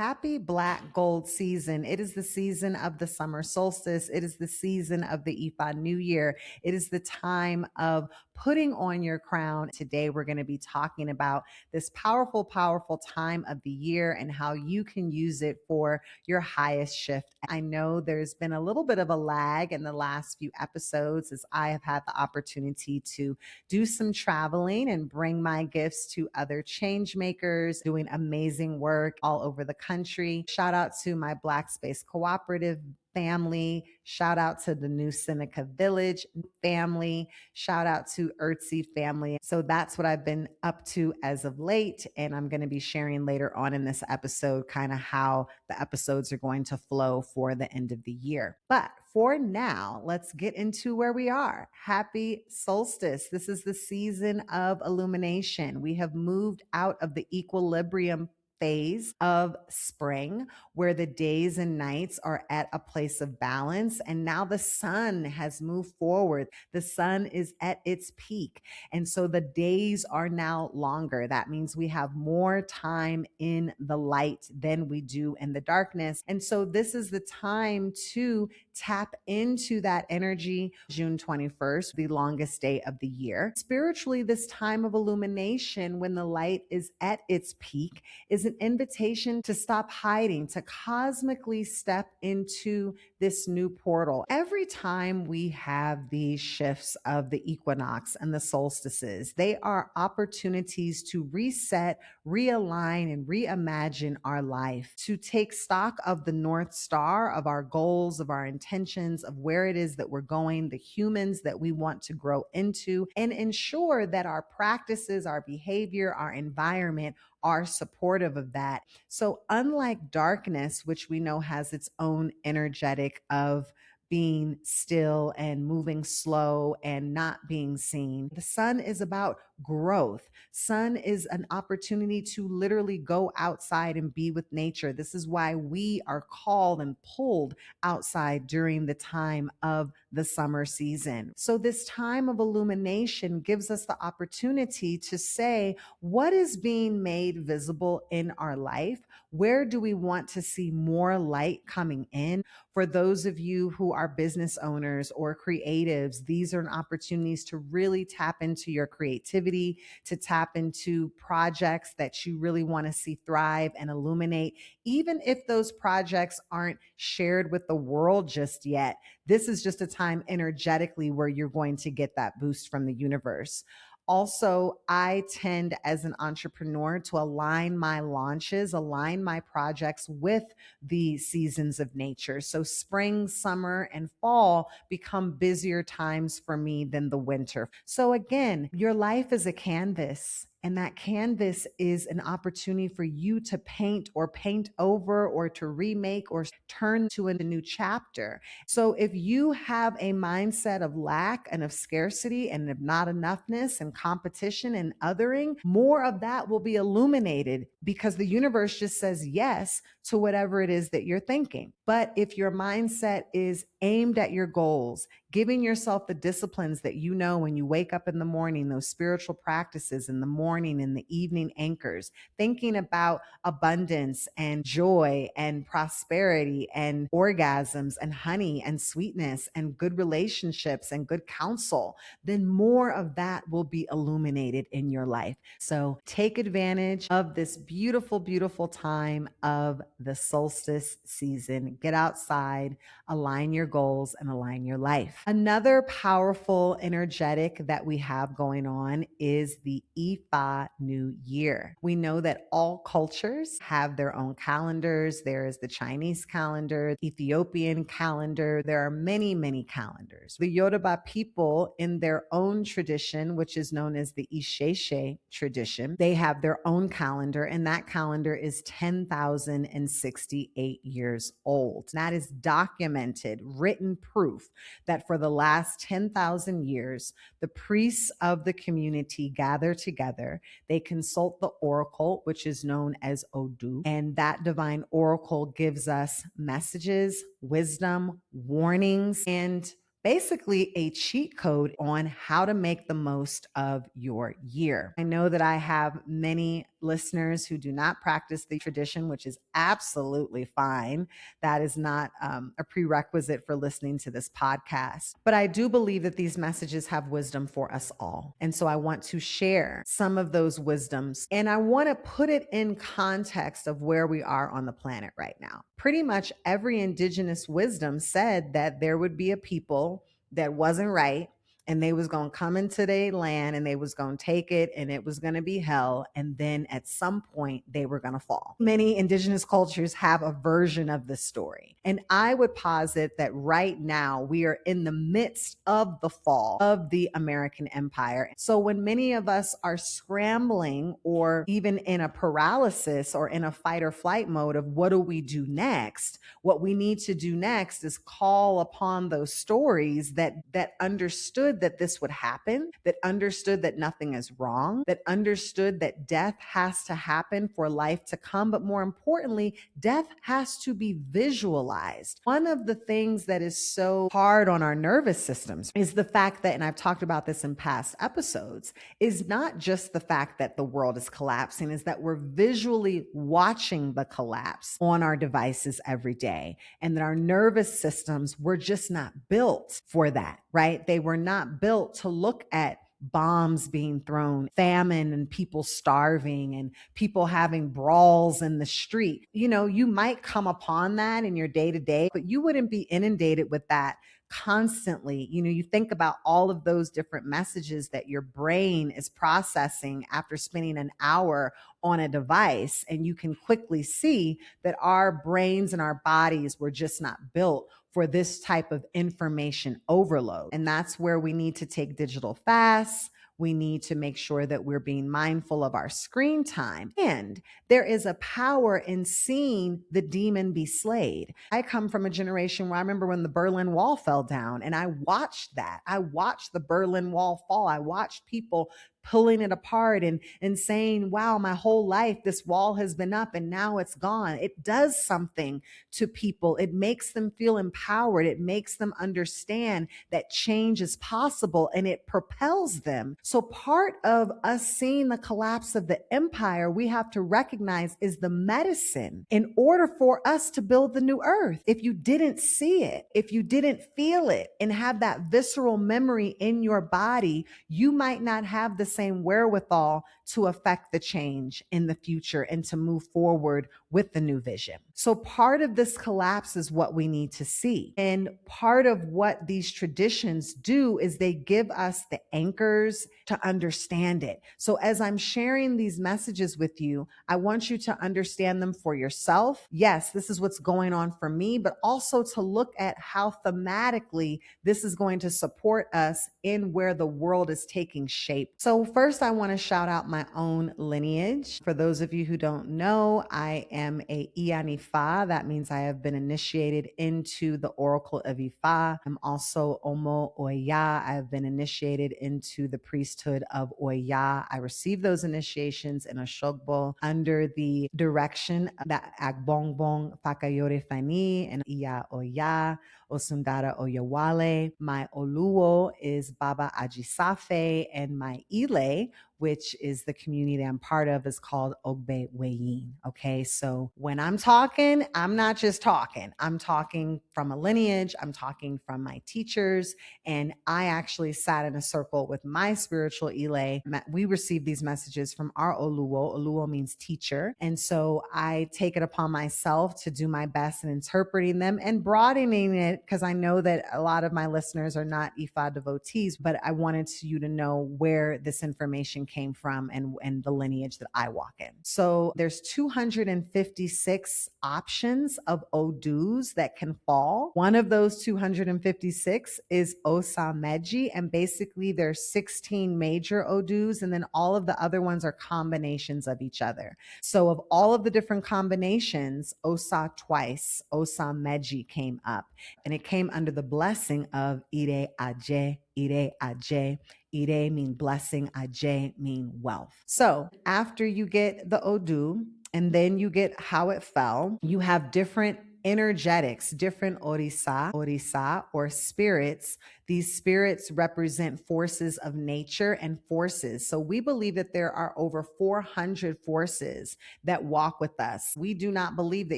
happy Black Gold season. It is the season of the summer solstice. It is the season of the Ifa New Year. It is the time of putting on your crown. Today, we're going to be talking about this powerful, powerful time of the year and how you can use it for your highest shift. I know there's been a little bit of a lag in the last few episodes as I have had the opportunity to do some traveling and bring my gifts to other change makers doing amazing work all over the country. Shout out to my Black Space Cooperative family. Shout out to the New Seneca Village family. Shout out to Urtzi family. So that's what I've been up to as of late. And I'm going to be sharing later on in this episode kind of how the episodes are going to flow for the end of the year. But for now, let's get into where we are. Happy solstice. This is the season of illumination. We have moved out of the equilibrium phase of spring where the days and nights are at a place of balance. And now the sun has moved forward. The sun is at its peak. And so the days are now longer. That means we have more time in the light than we do in the darkness. And so this is the time to tap into that energy. June 21st, the longest day of the year. Spiritually, this time of illumination, when the light is at its peak, is an invitation to stop hiding, to cosmically step into this new portal. Every time we have these shifts of the equinox and the solstices, they are opportunities to reset, realign, and reimagine our life, to take stock of the North Star, of our goals, of our intentions, of where it is that we're going, the humans that we want to grow into, and ensure that our practices, our behavior, our environment are supportive of that. So unlike darkness, which we know has its own energetic of being still and moving slow and not being seen, the sun is about growth. Sun is an opportunity to literally go outside and be with nature. This is why we are called and pulled outside during the time of the summer season. So this time of illumination gives us the opportunity to say, what is being made visible in our life? Where do we want to see more light coming in? For those of you who are business owners or creatives, these are opportunities to really tap into your creativity, to tap into projects that you really want to see thrive and illuminate, even if those projects aren't shared with the world just yet. This is just a time energetically where you're going to get that boost from the universe. Also, I tend as an entrepreneur to align my launches, align my projects with the seasons of nature. So spring, summer, and fall become busier times for me than the winter. So again, your life is a canvas. And that canvas is an opportunity for you to paint or paint over or to remake or turn to a new chapter. So if you have a mindset of lack and of scarcity and of not enoughness and competition and othering, more of that will be illuminated because the universe just says yes to whatever it is that you're thinking. But if your mindset is aimed at your goals, giving yourself the disciplines that you know when you wake up in the morning, those spiritual practices in the morning and the evening anchors, thinking about abundance and joy and prosperity and orgasms and honey and sweetness and good relationships and good counsel, then more of that will be illuminated in your life. So take advantage of this beautiful, beautiful time of the solstice season. Get outside, align your goals, and align your life. Another powerful energetic that we have going on is the Ifa New Year. We know that all cultures have their own calendars. There is the Chinese calendar, Ethiopian calendar. There are many, many calendars. The Yoruba people, in their own tradition, which is known as the Isheshe tradition, they have their own calendar, and that calendar is 10,068 years old. That is documented, written proof that for the last 10,000 years, the priests of the community gather together. They consult the oracle, which is known as Odu, and that divine oracle gives us messages, wisdom, warnings, and basically a cheat code on how to make the most of your year. I know that I have many listeners who do not practice the tradition, which is absolutely fine. That is not a prerequisite for listening to this podcast. But I do believe that these messages have wisdom for us all. And so I want to share some of those wisdoms. And I want to put it in context of where we are on the planet right now. Pretty much every indigenous wisdom said that there would be a people that wasn't right, and they was going to come into their land and they was going to take it, and it was going to be hell. And then at some point they were going to fall. Many indigenous cultures have a version of this story. And I would posit that right now we are in the midst of the fall of the American empire. So when many of us are scrambling or even in a paralysis or in a fight or flight mode of what do we do next, what we need to do next is call upon those stories that understood that this would happen, that understood that nothing is wrong, that understood that death has to happen for life to come. But more importantly, death has to be visualized. One of the things that is so hard on our nervous systems is the fact that, and I've talked about this in past episodes, is not just the fact that the world is collapsing, is that we're visually watching the collapse on our devices every day. And that our nervous systems were just not built for that, right? They were not built to look at bombs being thrown, famine and people starving and people having brawls in the street. You know, you might come upon that in your day to day, but you wouldn't be inundated with that constantly. You know, you think about all of those different messages that your brain is processing after spending an hour on a device. And you can quickly see that our brains and our bodies were just not built for this type of information overload. And that's where we need to take digital fasts. We need to make sure that we're being mindful of our screen time. And there is a power in seeing the demon be slayed. I come from a generation where I remember when the Berlin Wall fell down, and I watched that. I watched the Berlin Wall fall. I watched people pulling it apart and saying, wow, my whole life, this wall has been up and now it's gone. It does something to people. It makes them feel empowered. It makes them understand that change is possible, and it propels them. So part of us seeing the collapse of the empire, we have to recognize is the medicine in order for us to build the new earth. If you didn't see it, if you didn't feel it and have that visceral memory in your body, you might not have the same wherewithal to affect the change in the future and to move forward with the new vision. So part of this collapse is what we need to see. And part of what these traditions do is they give us the anchors to understand it. So as I'm sharing these messages with you, I want you to understand them for yourself. Yes, this is what's going on for me, but also to look at how thematically this is going to support us in where the world is taking shape. So first, I want to shout out my own lineage. For those of you who don't know, I am a Ianifa. That means I have been initiated into the Oracle of Ifa. I'm also Omo Oya. I have been initiated into the priesthood of Oya. I received those initiations in Oshogbo under the direction of the Agbongbong Fakayore Fani and Iya Oya. Osundara Oyewale. My Oluo is Baba Ajisafe, and my Ile, which is the community I'm part of, is called Ogbe Weyin. Okay, so when I'm talking, I'm not just talking. I'm talking from a lineage. I'm talking from my teachers. And I actually sat in a circle with my spiritual Ile. We received these messages from our Oluo. Oluo means teacher. And so I take it upon myself to do my best in interpreting them and broadening it, because I know that a lot of my listeners are not Ifa devotees, but I wanted you to know where this information came from and the lineage that I walk in. So there's 256 options of Odus that can fall. One of those 256 is Osameji, and basically there's 16 major Odus, and then all of the other ones are combinations of each other. So of all of the different combinations, Osa twice, Osameji came up, and it came under the blessing of Ire Aje, Ire Aje. Ire mean blessing, Aje mean wealth. So after you get the Odu, and then you get how it fell, you have different energetics, different orisa or spirits. These spirits represent forces of nature and forces. So we believe that there are over 400 forces that walk with us. We do not believe that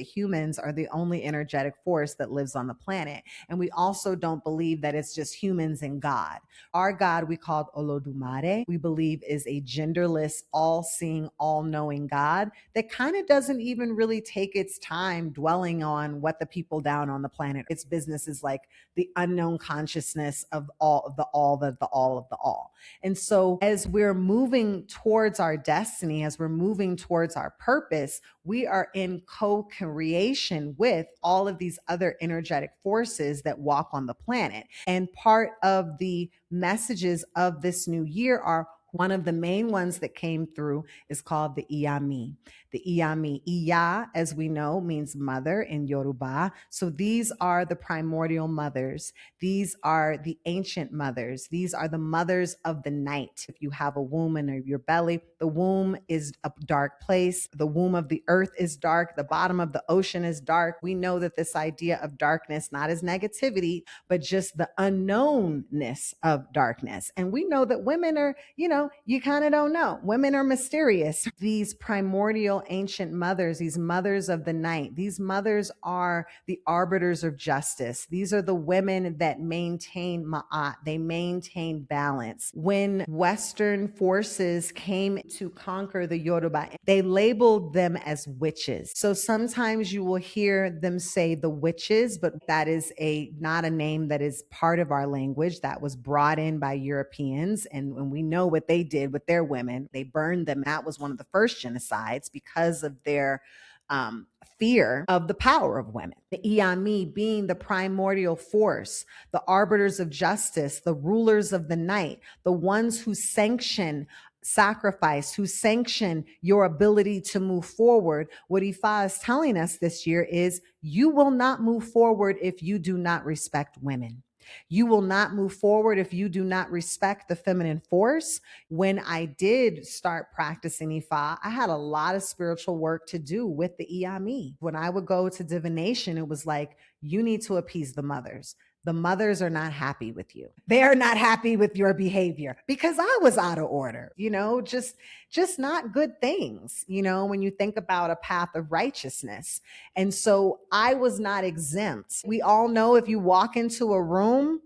humans are the only energetic force that lives on the planet. And we also don't believe that it's just humans and God. Our God, we called Olodumare, we believe is a genderless, all-seeing, all-knowing God that kind of doesn't even really take its time dwelling on what the people down on the planet. Its business is like the unknown consciousness of all of the all, the all of the all. And so as we're moving towards our destiny, as we're moving towards our purpose, we are in co-creation with all of these other energetic forces that walk on the planet. And part of the messages of this new year are, one of the main ones that came through is called the Iyami. The Iyami, Iya, as we know, means mother in Yoruba. So these are the primordial mothers. These are the ancient mothers. These are the mothers of the night. If you have a womb in your belly, the womb is a dark place. The womb of the earth is dark. The bottom of the ocean is dark. We know that this idea of darkness, not as negativity, but just the unknownness of darkness. And we know that women are, you kind of don't know. Women are mysterious. These primordial ancient mothers, these mothers of the night, these mothers are the arbiters of justice. These are the women that maintain ma'at. They maintain balance. When Western forces came to conquer the Yoruba, they labeled them as witches. So sometimes you will hear them say the witches, but that is not a name that is part of our language. That was brought in by Europeans. And we know what they did with their women. They burned them. That was one of the first genocides because of their fear of the power of women. The Iyami being the primordial force, the arbiters of justice, the rulers of the night, the ones who sanction sacrifice, who sanction your ability to move forward. What Ifa is telling us this year is you will not move forward if you do not respect women. You will not move forward if you do not respect the feminine force. When I did start practicing Ifa, I had a lot of spiritual work to do with the Iyami. When I would go to divination, it was like, you need to appease the mothers. The mothers are not happy with you. They are not happy with your behavior because I was out of order, just not good things, when you think about a path of righteousness. And so I was not exempt. We all know if you walk into a room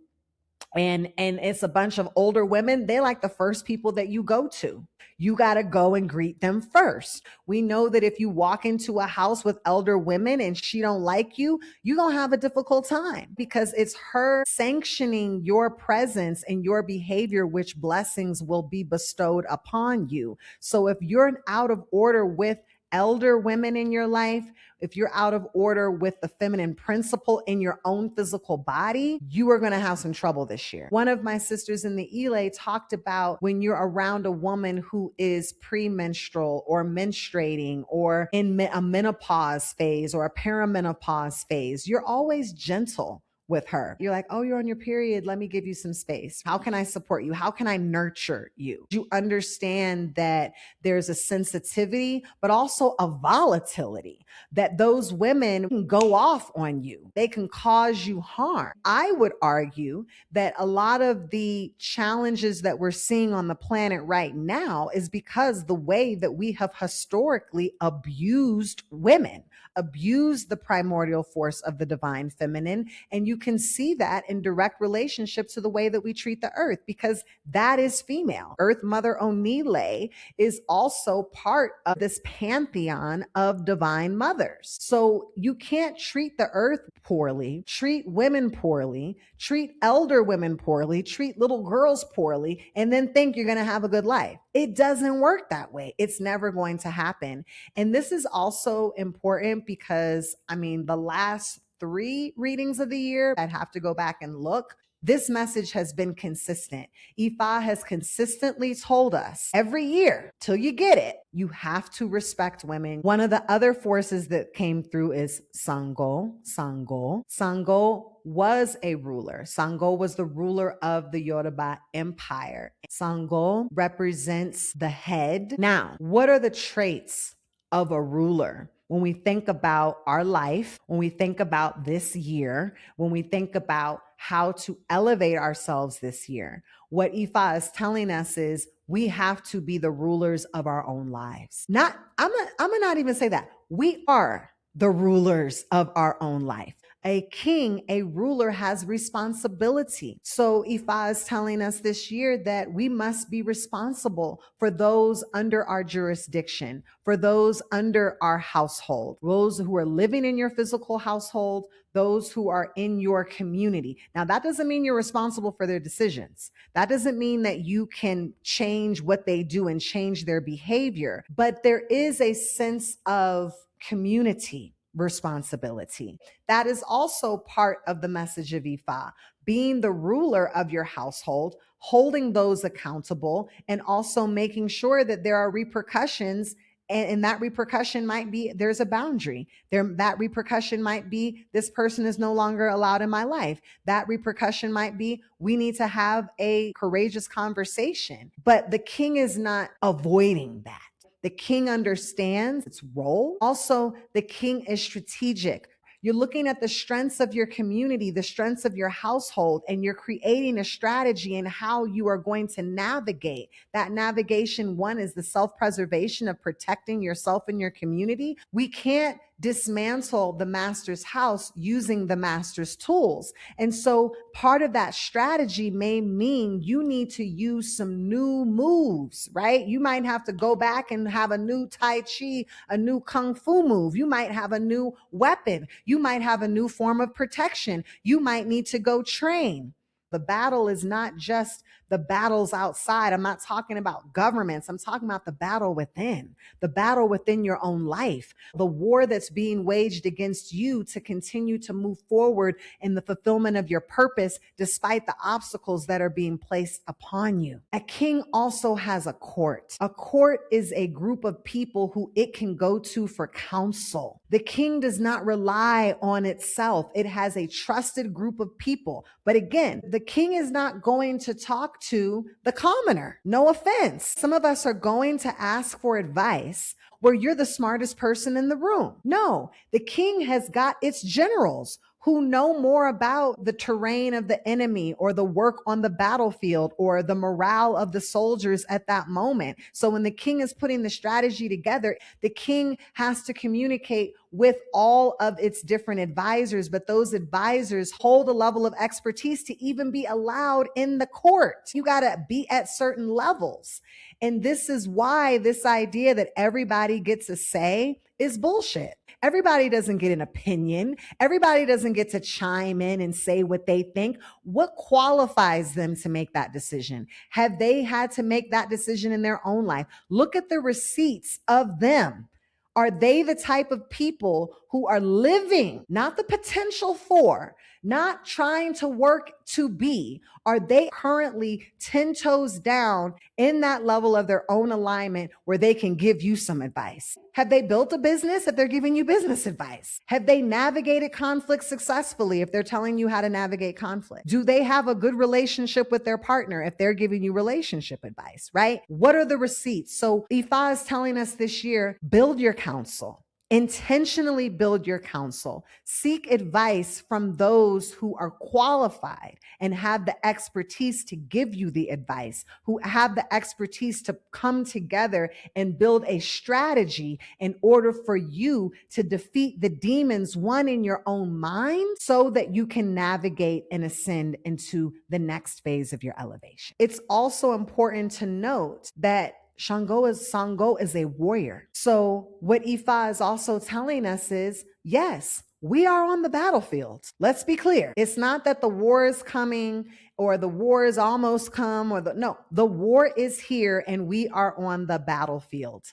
and it's a bunch of older women, they're like the first people that you go to. You got to go and greet them first. We know that if you walk into a house with elder women and she don't like you, you're going to have a difficult time because it's her sanctioning your presence and your behavior, which blessings will be bestowed upon you. So if you're out of order with elder women in your life, if you're out of order with the feminine principle in your own physical body, you are going to have some trouble this year. One of my sisters in the Ile talked about when you're around a woman who is premenstrual or menstruating or in a menopause phase or a perimenopause phase, you're always gentle with her. You're like, oh, you're on your period. Let me give you some space. How can I support you? How can I nurture you? You understand that there's a sensitivity, but also a volatility that those women can go off on you. They can cause you harm. I would argue that a lot of the challenges that we're seeing on the planet right now is because the way that we have historically abused women, abused the primordial force of the divine feminine. And you can see that in direct relationship to the way that we treat the earth, because that is female. Earth Mother Onile is also part of this pantheon of divine mothers. So you can't treat the earth poorly, treat women poorly, treat elder women poorly, treat little girls poorly, and then think you're going to have a good life. It doesn't work that way. It's never going to happen. And this is also important because, the last 3 readings of the year, I'd have to go back and look. This message has been consistent. Ifa has consistently told us every year till you get it, you have to respect women. One of the other forces that came through is Sango. Sango was a ruler. Sango was the ruler of the Yoruba Empire. Sango represents the head. Now, what are the traits of a ruler? when we think about our life, when we think about this year, when we think about how to elevate ourselves this year, what Ifa is telling us is we have to be the rulers of our own lives. I'm gonna not even say that. We are the rulers of our own life. A king, a ruler has responsibility. So Ifa is telling us this year that we must be responsible for those under our jurisdiction, for those under our household, those who are living in your physical household, those who are in your community. Now, that doesn't mean you're responsible for their decisions. That doesn't mean that you can change what they do and change their behavior, but there is a sense of community responsibility. That is also part of the message of Ifa, being the ruler of your household, holding those accountable, and also making sure that there are repercussions. And that repercussion might be there's a boundary. That repercussion might be this person is no longer allowed in my life. That repercussion might be we need to have a courageous conversation. But the king is not avoiding that. The king understands its role. Also, the king is strategic. You're looking at the strengths of your community, the strengths of your household, and you're creating a strategy in how you are going to navigate. That navigation, one, is the self-preservation of protecting yourself and your community. We can't dismantle the master's house using the master's tools. And so part of that strategy may mean you need to use some new moves, right? You might have to go back and have a new Tai Chi, a new Kung Fu move. You might have a new weapon. You might have a new form of protection. You might need to go train. The battle is not just the battles outside. I'm not talking about governments. I'm talking about the battle within your own life, the war that's being waged against you to continue to move forward in the fulfillment of your purpose, despite the obstacles that are being placed upon you. A king also has a court. A court is a group of people who it can go to for counsel. The king does not rely on itself. It has a trusted group of people. But again, the king is not going to talk to the commoner. No offense. Some of us are going to ask for advice where you're the smartest person in the room. No, the king has got its generals who know more about the terrain of the enemy or the work on the battlefield or the morale of the soldiers at that moment. So when the king is putting the strategy together, the king has to communicate with all of its different advisors, but those advisors hold a level of expertise to even be allowed in the court. You got to be at certain levels. And this is why this idea that everybody gets a say is bullshit. Everybody doesn't get an opinion. Everybody doesn't get to chime in and say what they think. What qualifies them to make that decision? Have they had to make that decision in their own life? Look at the receipts of them. Are they the type of people who are living, not the potential for, not trying to work to be? Are they currently 10 toes down in that level of their own alignment where they can give you some advice? Have they built a business if they're giving you business advice? Have they navigated conflict successfully if they're telling you how to navigate conflict? Do they have a good relationship with their partner if they're giving you relationship advice, right? What are the receipts? So Ifa is telling us this year, build your counsel. Intentionally build your counsel. Seek advice from those who are qualified and have the expertise to give you the advice, who have the expertise to come together and build a strategy in order for you to defeat the demons, one in your own mind, so that you can navigate and ascend into the next phase of your elevation. It's also important to note that Sango is a warrior. So what Ifa is also telling us is, yes, we are on the battlefield. Let's be clear. It's not that the war is coming or the war is almost come no, the war is here and we are on the battlefield.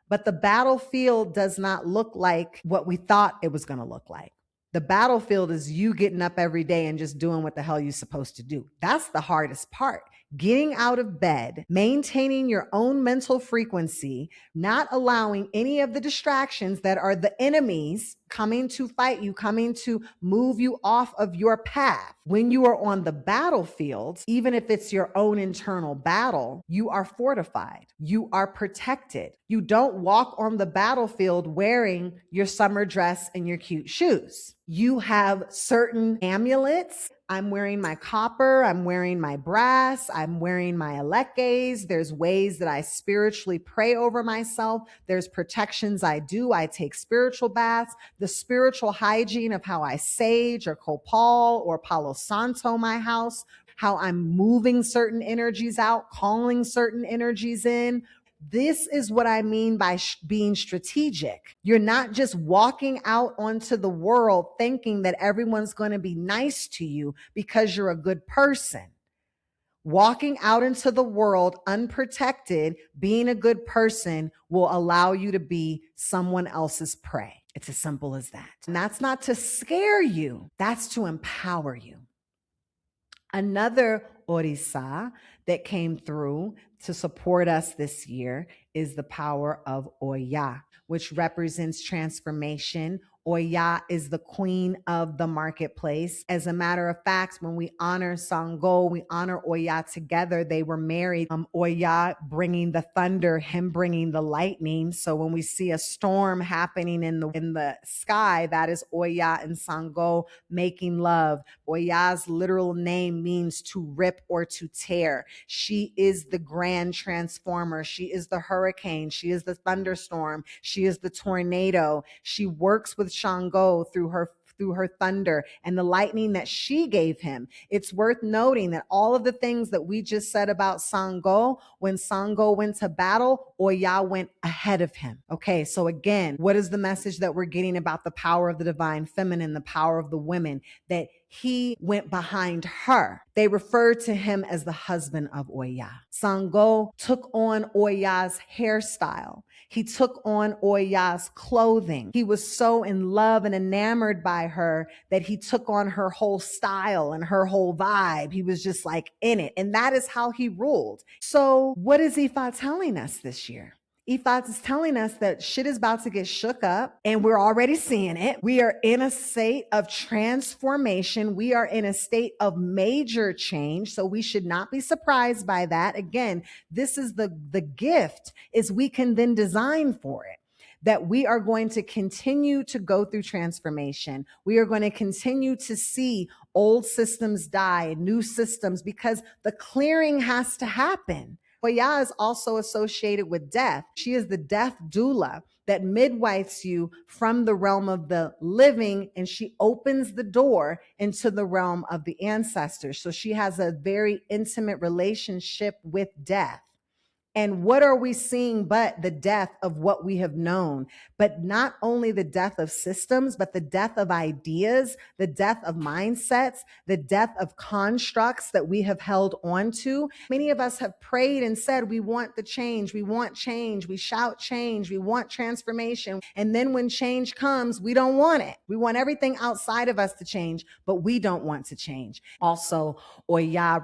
But the battlefield does not look like what we thought it was going to look like. The battlefield is you getting up every day and just doing what the hell you're supposed to do. That's the hardest part. Getting out of bed, maintaining your own mental frequency, not allowing any of the distractions that are the enemies coming to fight you, coming to move you off of your path. When you are on the battlefield, even if it's your own internal battle, you are fortified. You are protected. You don't walk on the battlefield wearing your summer dress and your cute shoes. You have certain amulets. I'm wearing my copper. I'm wearing my brass. I'm wearing my elekes. There's ways that I spiritually pray over myself. There's protections I do. I take spiritual baths. The spiritual hygiene of how I sage or copal or palo santo my house, how I'm moving certain energies out, calling certain energies in. This is what I mean by being strategic. You're not just walking out onto the world thinking that everyone's going to be nice to you because you're a good person. Walking out into the world unprotected, being a good person will allow you to be someone else's prey. It's as simple as that. And that's not to scare you, that's to empower you. Another orisa that came through to support us this year is the power of Oya, which represents transformation. Oya is the queen of the marketplace. As a matter of fact, when we honor Sango, we honor Oya together. They were married. Oya bringing the thunder, him bringing the lightning. So when we see a storm happening in the sky, that is Oya and Sango making love. Oya's literal name means to rip or to tear. She is the grand transformer. She is the hurricane. She is the thunderstorm. She is the tornado. She works with Shango through her thunder and the lightning that she gave him. It's worth noting that all of the things that we just said about Sango, when Sango went to battle, Oya went ahead of him. Okay, so again, what is the message that we're getting about the power of the divine feminine, the power of the women? That he went behind her. They referred to him as the husband of Oya. Sango took on Oya's hairstyle. He took on Oya's clothing. He was so in love and enamored by her that he took on her whole style and her whole vibe. He was just like in it. And that is how he ruled. So what is Ifa telling us this year? Ifa is telling us that shit is about to get shook up and we're already seeing it. We are in a state of transformation. We are in a state of major change. So we should not be surprised by that. Again, this is the gift is we can then design for it. That we are going to continue to go through transformation. We are going to continue to see old systems die, new systems, because the clearing has to happen. Oya is also associated with death. She is the death doula that midwives you from the realm of the living, and she opens the door into the realm of the ancestors. So she has a very intimate relationship with death. And what are we seeing but the death of what we have known? But not only the death of systems, but the death of ideas, the death of mindsets, the death of constructs that we have held on to. Many of us have prayed and said, we want the change. We want change. We shout change. We want transformation. And then when change comes, we don't want it. We want everything outside of us to change, but we don't want to change. Also, Oya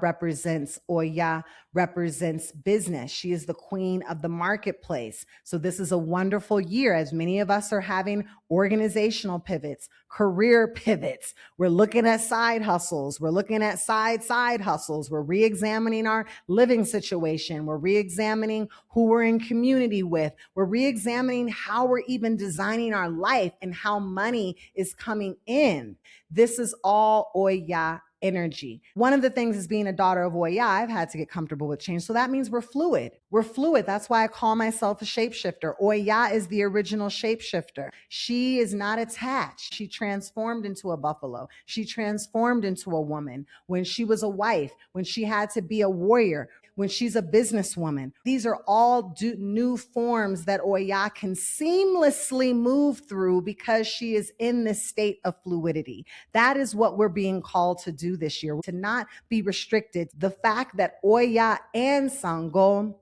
represents business. She is the queen of the marketplace. So this is a wonderful year as many of us are having organizational pivots, career pivots. We're looking at side hustles. We're looking at side hustles. We're re-examining our living situation. We're re-examining who we're in community with. We're re-examining how we're even designing our life and how money is coming in. This is all Oya energy. One of the things is being a daughter of Oya, I've had to get comfortable with change. So that means we're fluid. We're fluid. That's why I call myself a shapeshifter. Oya is the original shapeshifter. She is not attached. She transformed into a buffalo. She transformed into a woman when she was a wife, when she had to be a warrior, when she's a businesswoman. These are all new forms that Oya can seamlessly move through because she is in this state of fluidity. That is what we're being called to do this year, to not be restricted. The fact that Oya and Sango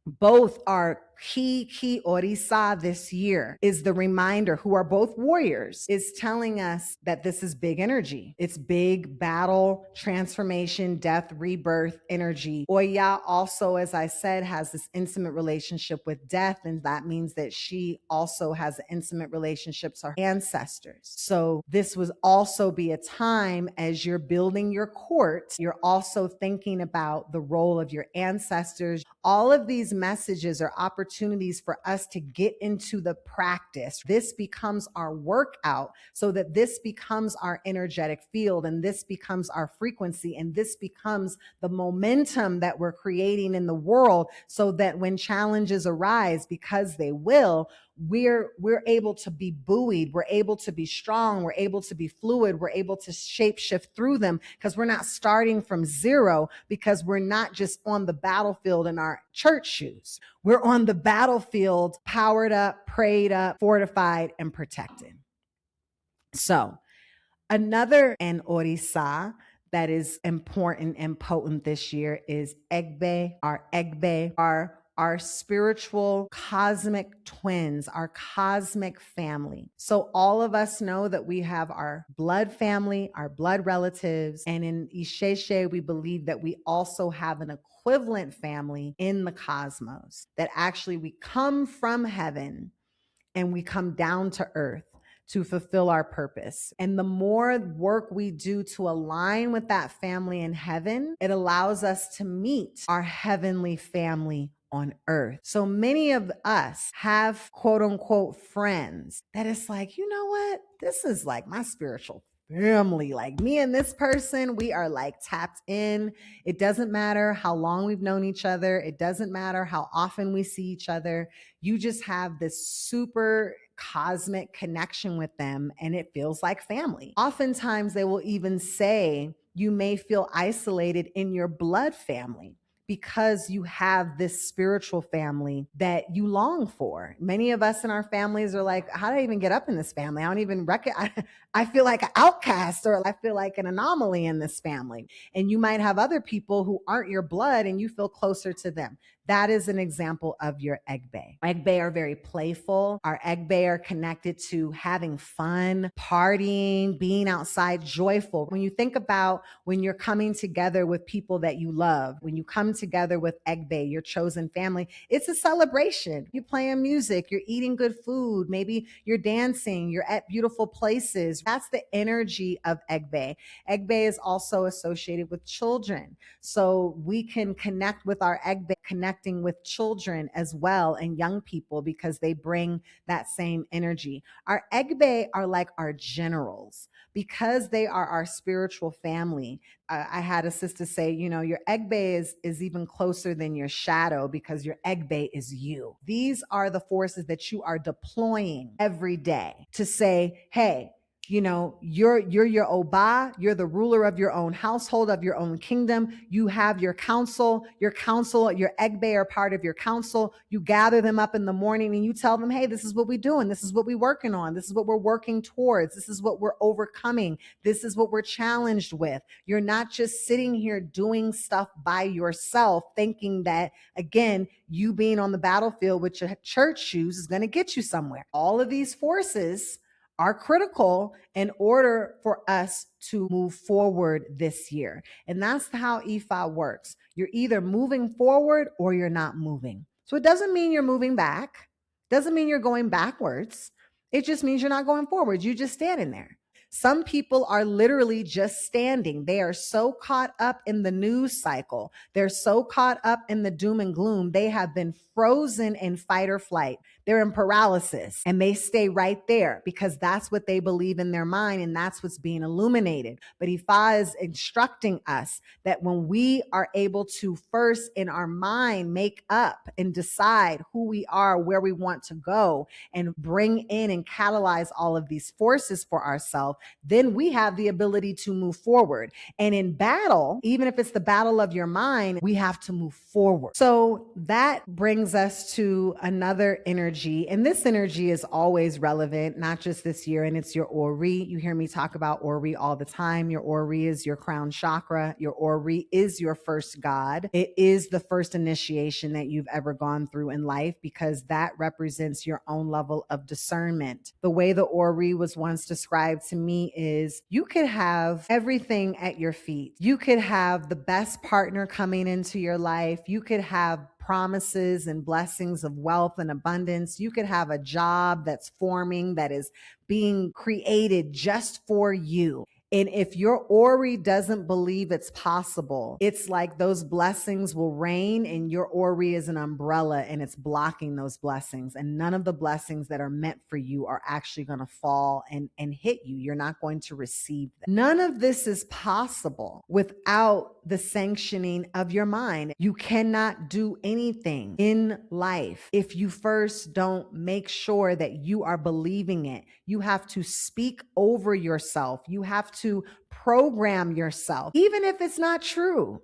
both are key Orisa this year is the reminder, who are both warriors, is telling us that this is big energy. It's big battle, transformation, death, rebirth energy. Oya also, as I said, has this intimate relationship with death, and that means that she also has an intimate relationship to her ancestors. So this would also be a time as you're building your court, you're also thinking about the role of your ancestors. All of these messages are opportunities for us to get into the practice. This becomes our workout so that this becomes our energetic field, and this becomes our frequency, and this becomes the momentum that we're creating in the world, so that when challenges arise, because they will, we're able to be buoyed, we're able to be strong, we're able to be fluid, we're able to shape shift through them, because we're not starting from zero, because we're not just on the battlefield in our church shoes. We're on the battlefield, powered up, prayed up, fortified, and protected. So another in Orisa that is important and potent this year is Egbe, our spiritual cosmic twins, our cosmic family. So all of us know that we have our blood family, our blood relatives, and in Isheshe, we believe that we also have an equivalent family in the cosmos, that actually we come from heaven and we come down to earth to fulfill our purpose. And the more work we do to align with that family in heaven, it allows us to meet our heavenly family on earth. So many of us have quote unquote friends that it's like, you know what? This is like my spiritual family. Like me and this person, we are like tapped in. It doesn't matter how long we've known each other. It doesn't matter how often we see each other. You just have this super cosmic connection with them, and it feels like family. Oftentimes they will even say you may feel isolated in your blood family, because you have this spiritual family that you long for. Many of us in our families are like, how did I even get up in this family? I don't even I feel like an outcast, or I feel like an anomaly in this family. And you might have other people who aren't your blood and you feel closer to them. That is an example of your Egbe. Egbe are very playful. Our Egbe are connected to having fun, partying, being outside, joyful. When you think about when you're coming together with people that you love, when you come together with Egbe, your chosen family, it's a celebration. You're playing music, you're eating good food, maybe you're dancing, you're at beautiful places. That's the energy of Egbe. Egbe is also associated with children. So we can connect with our Egbe, connecting with children as well, and young people, because they bring that same energy. Our Egbe are like our generals, because they are our spiritual family. I had a sister say, you know, your Egbe is even closer than your shadow, because your Egbe is you. These are the forces that you are deploying every day to say, hey, you know, you're your Oba, you're the ruler of your own household, of your own kingdom. You have your council, your Egbe are part of your council. You gather them up in the morning and you tell them, hey, this is what we're doing. This is what we're working on. This is what we're working towards. This is what we're overcoming. This is what we're challenged with. You're not just sitting here doing stuff by yourself, thinking that, again, you being on the battlefield with your church shoes is going to get you somewhere. All of these forces are critical in order for us to move forward this year. And that's how Ifa works. You're either moving forward or you're not moving. So it doesn't mean you're moving back. Doesn't mean you're going backwards. It just means you're not going forward. You're just standing there. Some people are literally just standing. They are so caught up in the news cycle. They're so caught up in the doom and gloom. They have been frozen in fight or flight. They're in paralysis, and they stay right there because that's what they believe in their mind, and that's what's being illuminated. But Ifa is instructing us that when we are able to first in our mind make up and decide who we are, where we want to go, and bring in and catalyze all of these forces for ourselves, then we have the ability to move forward. And in battle, even if it's the battle of your mind, we have to move forward. So that brings us to another energy energy, and this energy is always relevant, not just this year, and it's your Ori. You hear me talk about Ori all the time. Your Ori is your crown chakra. Your Ori is your first god. It is the first initiation that you've ever gone through in life because that represents your own level of discernment. The way the Ori was once described to me is you could have everything at your feet. You could have the best partner coming into your life. You could have promises and blessings of wealth and abundance. You could have a job that's forming, that is being created just for you. And if your Ori doesn't believe it's possible, it's like those blessings will rain and your Ori is an umbrella and it's blocking those blessings. And none of the blessings that are meant for you are actually going to fall and hit you. You're not going to receive them. None of this is possible without the sanctioning of your mind. You cannot do anything in life if you first don't make sure that you are believing it. You have to speak over yourself. You have to program yourself, even if it's not true.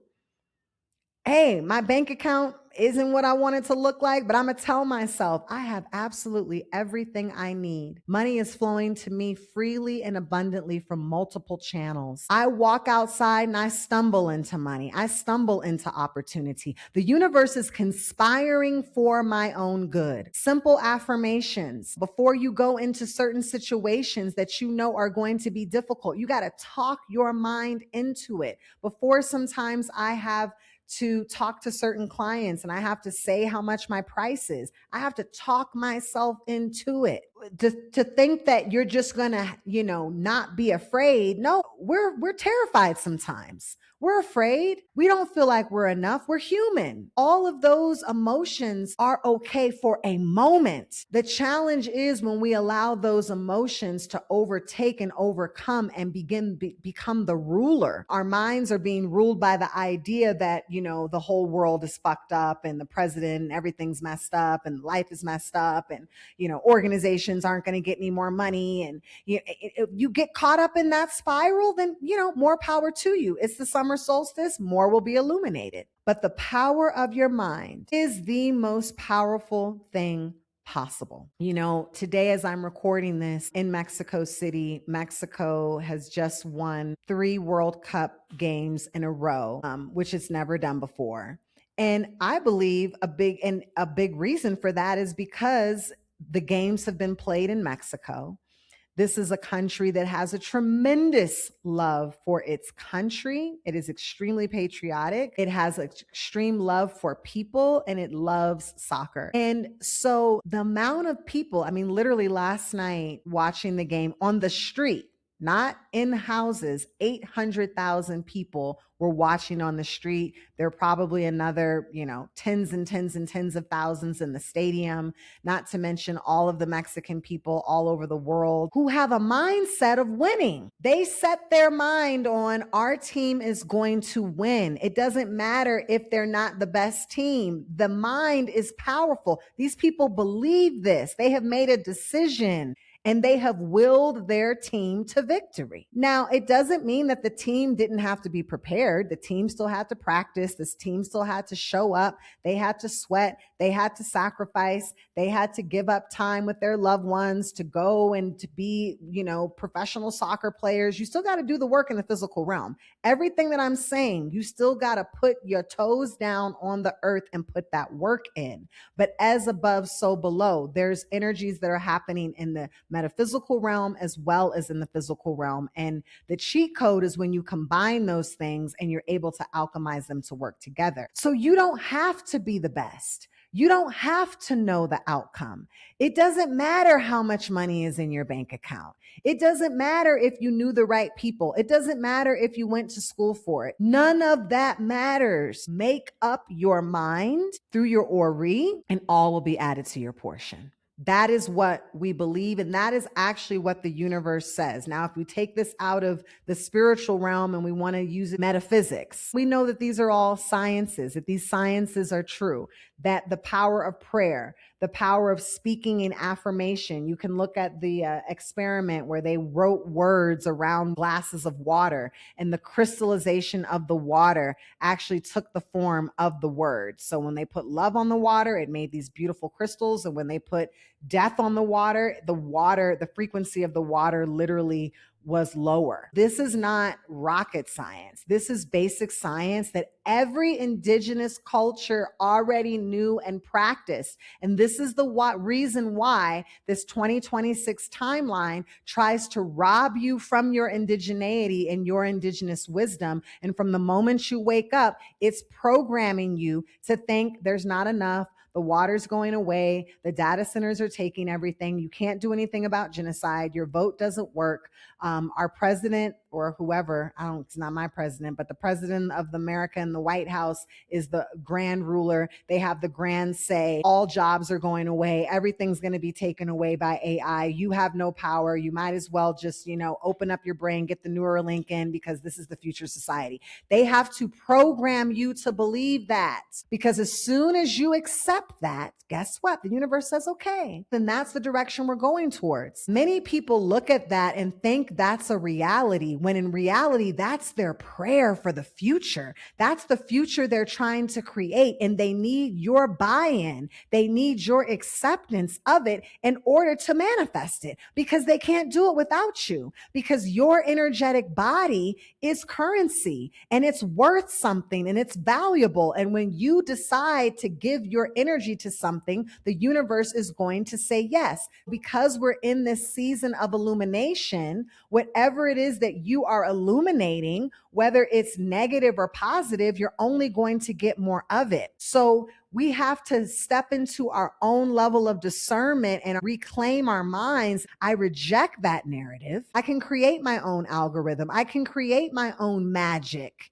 Hey, my bank account isn't what I want it to look like, but I'm going to tell myself I have absolutely everything I need. Money is flowing to me freely and abundantly from multiple channels. I walk outside and I stumble into money. I stumble into opportunity. The universe is conspiring for my own good. Simple affirmations before you go into certain situations that you know are going to be difficult. You got to talk your mind into it. Before, sometimes I have to talk to certain clients and I have to say how much my price is. I have to talk myself into it. To think that you're just gonna, not be afraid. No, we're terrified sometimes. We're afraid. We don't feel like we're enough. We're human. All of those emotions are okay for a moment. The challenge is when we allow those emotions to overtake and overcome and become the ruler. Our minds are being ruled by the idea that, the whole world is fucked up and the president and everything's messed up and life is messed up and, organizations aren't going to get any more money. And if you get caught up in that spiral, then, more power to you. It's the summer solstice, more will be illuminated. But the power of your mind is the most powerful thing possible. Today, as I'm recording this in Mexico City, Mexico has just won 3 World Cup games in a row, which it's never done before. And I believe a big reason for that is because the games have been played in Mexico. This is a country that has a tremendous love for its country. It is extremely patriotic. It has extreme love for people and it loves soccer. And so the amount of people, literally last night watching the game on the street, not in houses, 800,000 people were watching on the street. There are probably another, tens and tens and tens of thousands in the stadium, not to mention all of the Mexican people all over the world who have a mindset of winning. They set their mind on our team is going to win. It doesn't matter if they're not the best team. The mind is powerful. These people believe this. They have made a decision and they have willed their team to victory. Now, it doesn't mean that the team didn't have to be prepared. The team still had to practice. This team still had to show up. They had to sweat. They had to sacrifice. They had to give up time with their loved ones to go and to be, professional soccer players. You still got to do the work in the physical realm. Everything that I'm saying, you still got to put your toes down on the earth and put that work in. But as above, so below. There's energies that are happening in the metaphysical realm as well as in the physical realm. And the cheat code is when you combine those things and you're able to alchemize them to work together. So you don't have to be the best. You don't have to know the outcome. It doesn't matter how much money is in your bank account. It doesn't matter if you knew the right people. It doesn't matter if you went to school for it. None of that matters. Make up your mind through your Ori and all will be added to your portion. That is what we believe, and that is actually what the universe says. Now, if we take this out of the spiritual realm and we want to use metaphysics, we know that these are all sciences, that these sciences are true. that the power of prayer, the power of speaking in affirmation. You can look at the experiment where they wrote words around glasses of water, and the crystallization of the water actually took the form of the word. So when they put love on the water, it made these beautiful crystals. And when they put death on the water, the frequency of the water literally was lower. This is not rocket science. This is basic science that every indigenous culture already knew and practiced. And this is the reason why this 2026 timeline tries to rob you from your indigeneity and your indigenous wisdom. And from the moment you wake up, it's programming you to think there's not enough. The water's going away. The data centers are taking everything. You can't do anything about genocide. Your vote doesn't work. Our president or whoever, it's not my president, but the president of America in the White House is the grand ruler. They have the grand say. All jobs are going away. Everything's going to be taken away by AI. You have no power. You might as well just, open up your brain, get the Neuralink in, because this is the future society. They have to program you to believe that, because as soon as you accept that, guess what? The universe says, okay, then that's the direction we're going towards. Many people look at that and think that's a reality, when in reality, that's their prayer for the future. That's the future they're trying to create, and they need your buy-in. They need your acceptance of it in order to manifest it, because they can't do it without you, because your energetic body is currency and it's worth something and it's valuable. And when you decide to give your energy to something, the universe is going to say yes. Because we're in this season of illumination, whatever it is that you are illuminating, whether it's negative or positive, you're only going to get more of it. So we have to step into our own level of discernment and reclaim our minds. I reject that narrative. I can create my own algorithm. I can create my own magic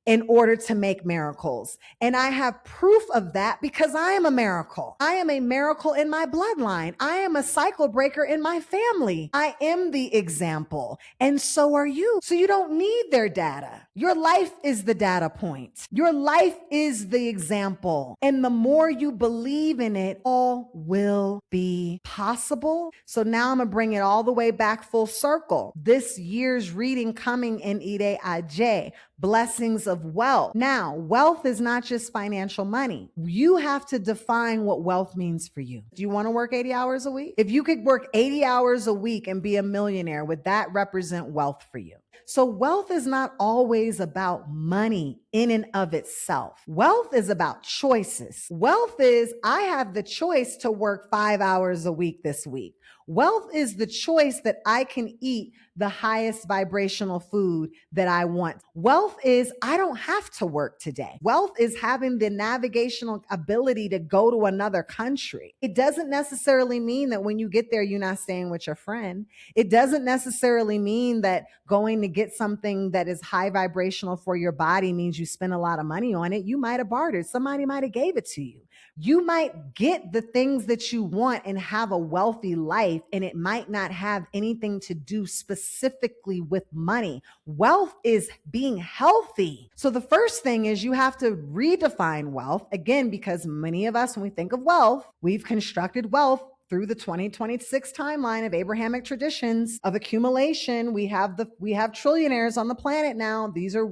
in order to make miracles. And I have proof of that because I am a miracle. I am a miracle in my bloodline. I am a cycle breaker in my family. I am the example. And so are you. So you don't need their data. Your life is the data point. Your life is the example. And the more you believe in it, all will be possible. So now I'm going to bring it all the way back full circle. This year's reading coming in Ide Aj, blessings of wealth. Now, wealth is not just financial money. You have to define what wealth means for you. Do you want to work 80 hours a week? If you could work 80 hours a week and be a millionaire, would that represent wealth for you? So wealth is not always about money in and of itself. Wealth is about choices. Wealth is, I have the choice to work 5 hours a week this week. Wealth is the choice that I can eat the highest vibrational food that I want. Wealth is, I don't have to work today. Wealth is having the navigational ability to go to another country. It doesn't necessarily mean that when you get there, you're not staying with your friend. It doesn't necessarily mean that going to get something that is high vibrational for your body means you spend a lot of money on it. You might have bartered. Somebody might have gave it to you. You might get the things that you want and have a wealthy life, and it might not have anything to do specifically with money. Wealth is being healthy. So the first thing is you have to redefine wealth, again, because many of us, when we think of wealth, we've constructed wealth through the 2026 timeline of Abrahamic traditions of accumulation. We have trillionaires on the planet now. These are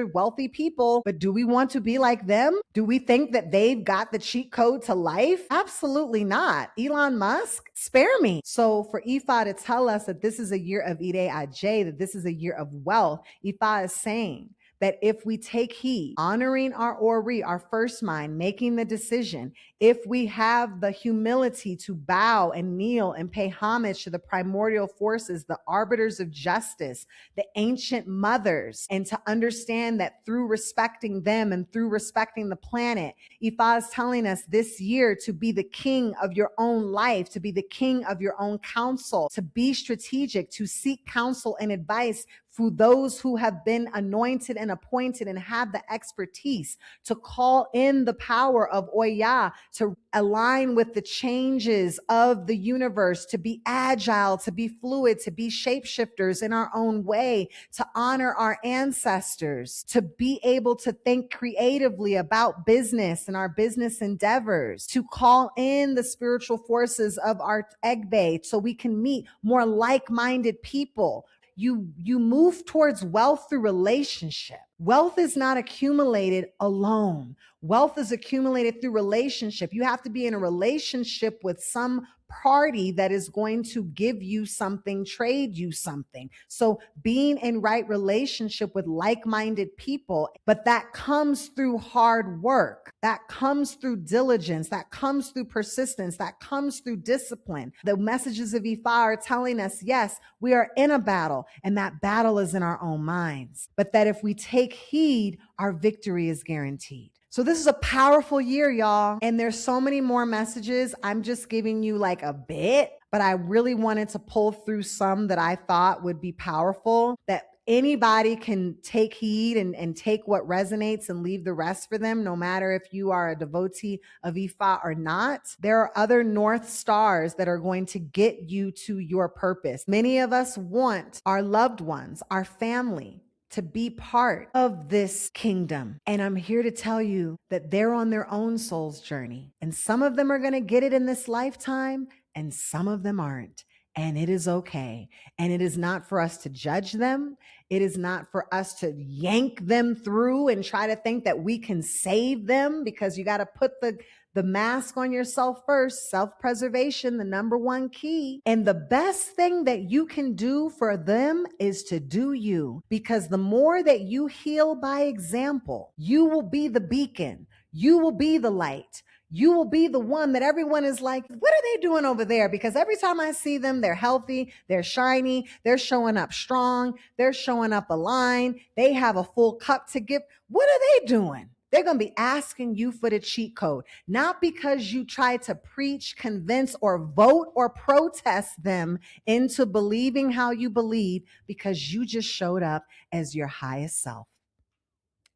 wealthy people, but do we want to be like them? Do we think that they've got the cheat code to life? Absolutely not. Elon Musk, spare me. So for Ifa to tell us that this is a year of Ide Aj, that this is a year of wealth, Ifa is saying that if we take heed, honoring our Ori, our first mind, making the decision, if we have the humility to bow and kneel and pay homage to the primordial forces, the arbiters of justice, the ancient mothers, and to understand that through respecting them and through respecting the planet, Ifa is telling us this year to be the king of your own life, to be the king of your own counsel, to be strategic, to seek counsel and advice for those who have been anointed and appointed and have the expertise to call in the power of Oya, to align with the changes of the universe, to be agile, to be fluid, to be shapeshifters in our own way, to honor our ancestors, to be able to think creatively about business and our business endeavors, to call in the spiritual forces of our Egbe so we can meet more like-minded people. You move towards wealth through relationship. Wealth is not accumulated alone. Wealth is accumulated through relationship. You have to be in a relationship with some party that is going to give you something, trade you something. So being in right relationship with like-minded people, but that comes through hard work. That comes through diligence. That comes through persistence. That comes through discipline. The messages of Ifa are telling us, yes, we are in a battle, and that battle is in our own minds. But that if we take heed, our victory is guaranteed. So this is a powerful year, y'all. And there's so many more messages. I'm just giving you like a bit, but I really wanted to pull through some that I thought would be powerful, that anybody can take heed and take what resonates and leave the rest for them, no matter if you are a devotee of Ifa or not. There are other North Stars that are going to get you to your purpose. Many of us want our loved ones, our family, to be part of this kingdom. And I'm here to tell you that they're on their own soul's journey. And some of them are going to get it in this lifetime, and some of them aren't. And it is okay. And it is not for us to judge them. It is not for us to yank them through and try to think that we can save them, because you got to put the mask on yourself first. Self-preservation, the number one key. And the best thing that you can do for them is to do you, because the more that you heal by example, you will be the beacon. You will be the light. You will be the one that everyone is like, what are they doing over there? Because every time I see them, they're healthy, they're shiny, they're showing up strong, they're showing up aligned, they have a full cup to give. What are they doing? They're going to be asking you for the cheat code, not because you tried to preach, convince, or vote or protest them into believing how you believe, because you just showed up as your highest self.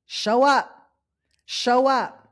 Show up. Show up.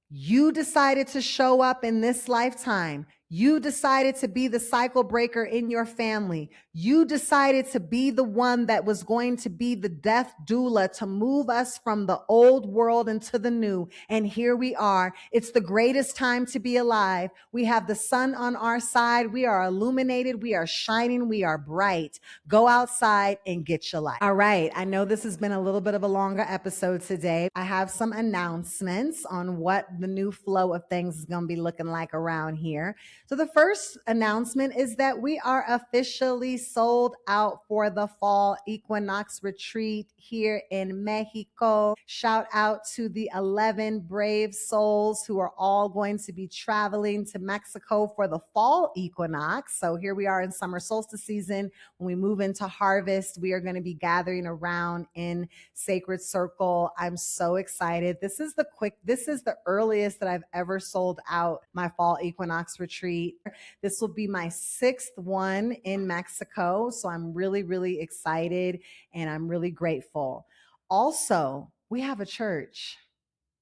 You decided to show up in this lifetime. You decided to be the cycle breaker in your family. You decided to be the one that was going to be the death doula to move us from the old world into the new. And here we are. It's the greatest time to be alive. We have the sun on our side. We are illuminated. We are shining. We are bright. Go outside and get your light. All right. I know this has been a little bit of a longer episode today. I have some announcements on what the new flow of things is going to be looking like around here. So the first announcement is that we are officially sold out for the fall equinox retreat here in Mexico. Shout out to the 11 brave souls who are all going to be traveling to Mexico for the fall equinox. So here we are in summer solstice season. When we move into harvest, we are going to be gathering around in Sacred Circle. I'm so excited. This is the earliest that I've ever sold out my fall equinox retreat. This will be my 6th one in Mexico. So I'm really, really excited and I'm really grateful. Also, we have a church.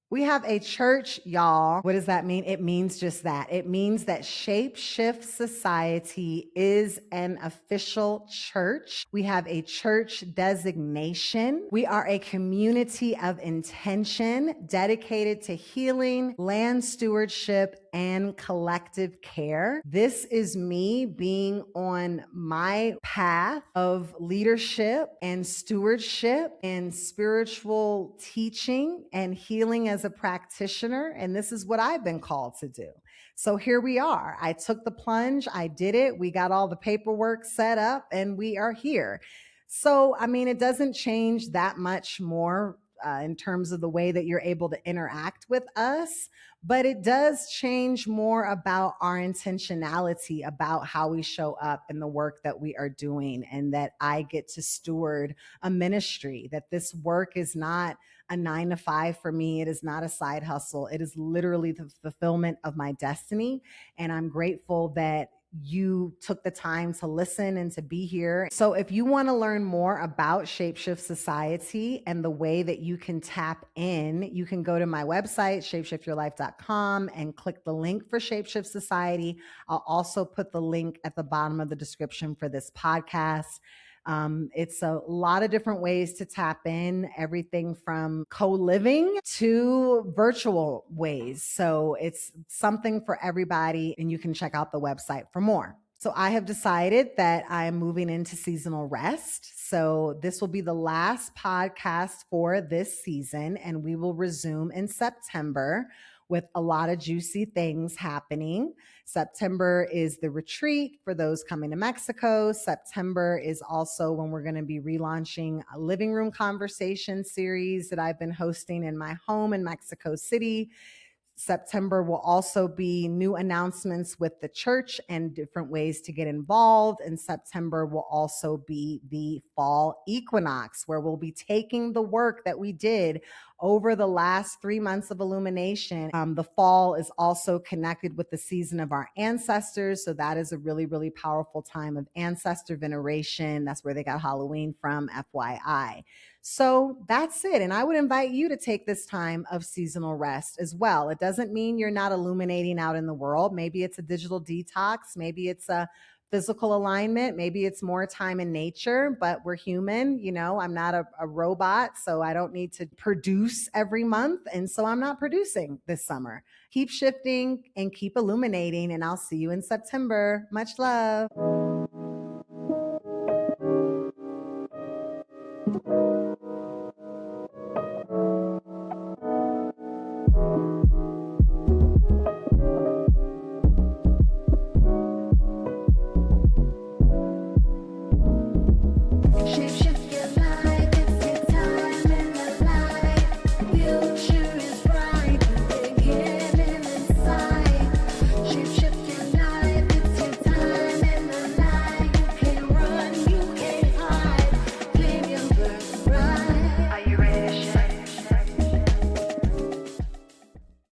We have a church, y'all. What does that mean? It means just that. It means that Shapeshift Society is an official church. We have a church designation. We are a community of intention dedicated to healing, land stewardship, and collective care. This is me being on my path of leadership and stewardship and spiritual teaching and healing as a practitioner. And this is what I've been called to do. So here we are. I took the plunge. I did it. We got all the paperwork set up and we are here. So, I mean, it doesn't change that much more in terms of the way that you're able to interact with us, but it does change more about our intentionality about how we show up in the work that we are doing, and that I get to steward a ministry, that this work is not a 9-to-5 for me. It is not a side hustle. It is literally the fulfillment of my destiny. And I'm grateful that you took the time to listen and to be here. So if you want to learn more about Shapeshift Society and the way that you can tap in, you can go to my website, shapeshiftyourlife.com, and click the link for Shapeshift Society. I'll also put the link at the bottom of the description for this podcast. It's a lot of different ways to tap in, everything from co-living to virtual ways. So it's something for everybody, and you can check out the website for more. So I have decided that I'm moving into seasonal rest. So this will be the last podcast for this season, and we will resume in September with a lot of juicy things happening. September is the retreat for those coming to Mexico. September is also when we're going to be relaunching a living room conversation series that I've been hosting in my home in Mexico City. September will also be new announcements with the church and different ways to get involved. And September will also be the fall equinox, where we'll be taking the work that we did over the last 3 months of illumination. The fall is also connected with the season of our ancestors. So that is a really, really powerful time of ancestor veneration. That's where they got Halloween from, FYI. So that's it. And I would invite you to take this time of seasonal rest as well. It doesn't mean you're not illuminating out in the world. Maybe it's a digital detox. Maybe it's a physical alignment. Maybe it's more time in nature, but we're human. You know, I'm not a robot, so I don't need to produce every month. And so I'm not producing this summer. Keep shifting and keep illuminating. And I'll see you in September. Much love.